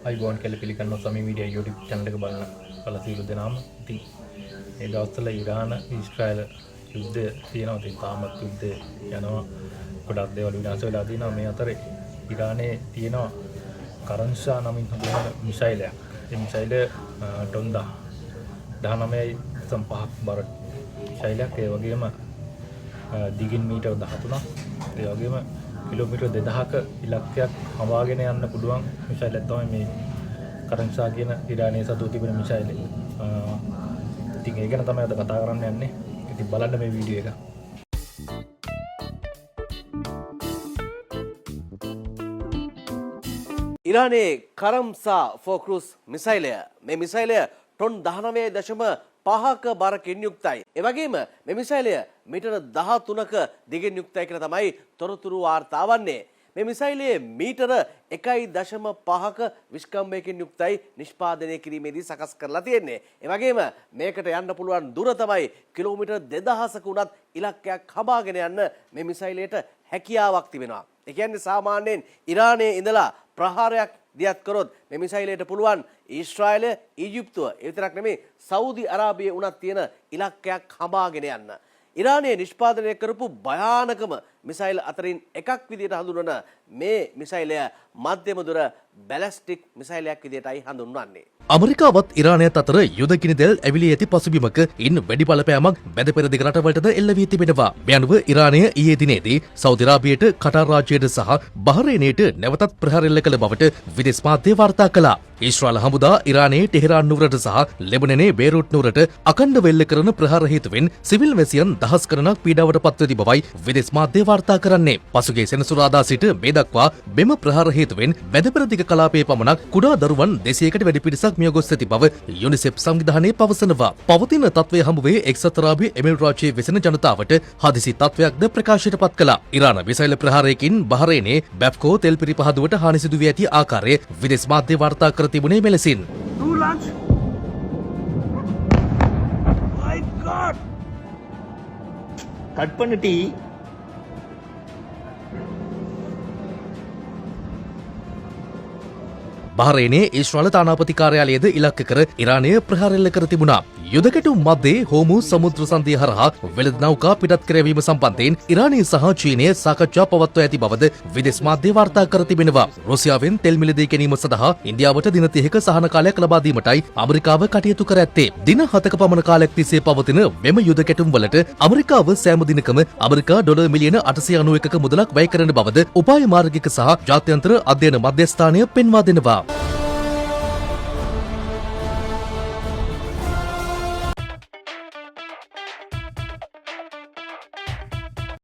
අයිබෝන් කියලා පිළිගන්න සමී මීඩියා YouTube channel එක බලන පළසියලු දෙනාම ඉතින් මේ දවස්වල ඉරාන ඊශ්‍රායල් යුද්ධය තියෙනවා. ඉතින් තාමත් යුද්ධය යනවා. ගොඩක් දේවල් විනාශ වෙලා තියෙනවා. මේ අතරේ ඉරානයේ තියෙනවා කරන්ෂා නමින් හඳුන්වන මිසයිලයක්. ඒ මිසයිලය ටොන් 19.5ක් බර මිසයිලයක්. ඒ වගේම දිගින් මීටර් 13ක්. ඒ වගේම කිලෝමීටර් 2000ක ඉලක්කයක් හඹාගෙන යන්න පුළුවන් මිසයිලයක් තමයි මේ කරන්ෂා කියන ඉරානයේ සතු තිබෙන මිසයිලය. ඉතින් ඒක ගැන තමයි අද කතා කරන්න යන්නේ. ඉතින් බලන්න මේ වීඩියෝ එක. ඉරානයේ කරම්සා ෆෝක්‍රූස් මිසයිලය මේ මිසයිලය ටොන් 19.5ක බරකින් යුක්තයි. ඒ වගේම මේ මිසයිලය මීටර 13ක දිගින් යුක්තයි කියලා තමයි තොරතුරු වාර්තා වන්නේ. මේ මිසයිලයේ මීටර 1.5ක විස්කම්භයකින් යුක්තයි නිෂ්පාදනය කිරීමේදී සකස් කරලා තියෙන්නේ. ඒ වගේම මේකට යන්න පුළුවන් දුර තමයි කිලෝමීටර් 2000ක උනත් ඉලක්කයක් හඹාගෙන යන්න මේ මිසයිලයට හැකියාවක් තිබෙනවා. ඒ කියන්නේ සාමාන්‍යයෙන් ඉරානයේ ඉඳලා ප්‍රහාරයක් දියත් කරොත් මේ මිසයිලයට පුළුවන් ඊශ්‍රායලය, ඊජිප්තුව, ඒ විතරක් නෙමෙයි සෞදි අරාබියේ උනත් තියෙන ඉලක්කයක් හඹාගෙන යන්න. ඉරානයේ නිෂ්පාදනය කරපු භයානකම මිසයිල් අතරින් එකක් විදිහට හඳුන්වන මේ මිසයිලය මධ්‍යම දුර බැලස්ටික් මිසයිලයක් විදිහටයි හඳුන්වන්නේ. අමරිකාවත් ඉරානයත් අතර යුද ගිනිදෙල් ඇවිලී ඇති පසුබිමක ඉන් වැඩි බලපෑමක් මැද පෙරදිග රටවලටද එල්ල වී තිබෙනවා. මේ අනුව ඉරානය ඊයේ දිනේදී සෞදි අරාබියට, කටාර් රාජ්‍යයට සහ බහරේනයට නැවතත් ප්‍රහාර එල්ල කළ බවට විදේශ මාධ්‍ය වාර්තා කළා. ඊශ්‍රායල් හමුදා ඉරානයේ ටෙහෙරාන් නුවරට සහ ලෙබනනයේ බේරූට් නුවරට අඛණ්ඩව එල්ල කරන ප්‍රහාර හේතුවෙන් සිවිල් වැසියන් දහස් ගණනක් පීඩාවට පත්ව ඇති බවයි විදේශ මාධ්‍ය වාර්තා කරන්නේ. පසුගිය සෙනසුරාදා සිට මේ දක්වා මෙම ප්‍රහාර හේතුවෙන් මැද පෙරදිග කලාපයේ පමණක් කුඩා දරුවන් 200කට වැඩි පිරිසක් මිය ගොස් ඇති බව යුනිසෙෆ් සංවිධානය පවසනවා. පවතින තත්ත්වය හමුවේ එක්සත් අරාබි එමිරාතයේ වෙසෙන ජනතාවට හදිසි තත්ත්වයක්ද ප්‍රකාශයට පත් කළා. ඉරාන මිසයිල් ප්‍රහාරයකින් බහරේනයේ බැප්කෝ තෙල් පිරිපහදුවට හානි සිදු වී ඇති ආකාරය විදේශ මාධ්‍ය වාර්තා කර තිබුණේ මෙලෙසින්. கட் பண்ணிட்டி බහරේනයේ ඊශ්‍රායල් තානාපති කාර්යාලයද ඉලක්ක කර ඉරානය ප්‍රහාර එල්ල කර තිබුණා. යුදකැටුම් මැද්දේ හෝමුස් සමුද්‍ර සංධිය හරහා වෙළඳ නෞකා පිටත් කරවීම සම්බන්ධයෙන් ඉරානය සහ චීනය සාකච්ඡා පවත්වා ඇති බවද විදේශ මාධ්‍ය වාර්තා කර තිබෙනවා. රුසියාවෙන් තෙල් මිලදී ගැනීම සඳහා ඉන්දියාවට දින 30ක සහන කාලයක් ලබා දීමටයි ඇමරිකාව කටයුතු කර ඇත්තේ. දින 7ක පමණ කාලයක් තිස්සේ පවතින මෙම යුදකැටුම් වලට ඇමරිකාව සෑම දිනකම ඇමරිකා ඩොලර් මිලියන 891ක මුදලක් වැය කරන බවද උපාය මාර්ගික සහ ජාත්‍යන්තර අධ්‍යයන මධ්‍යස්ථානය පෙන්වා දෙනවා.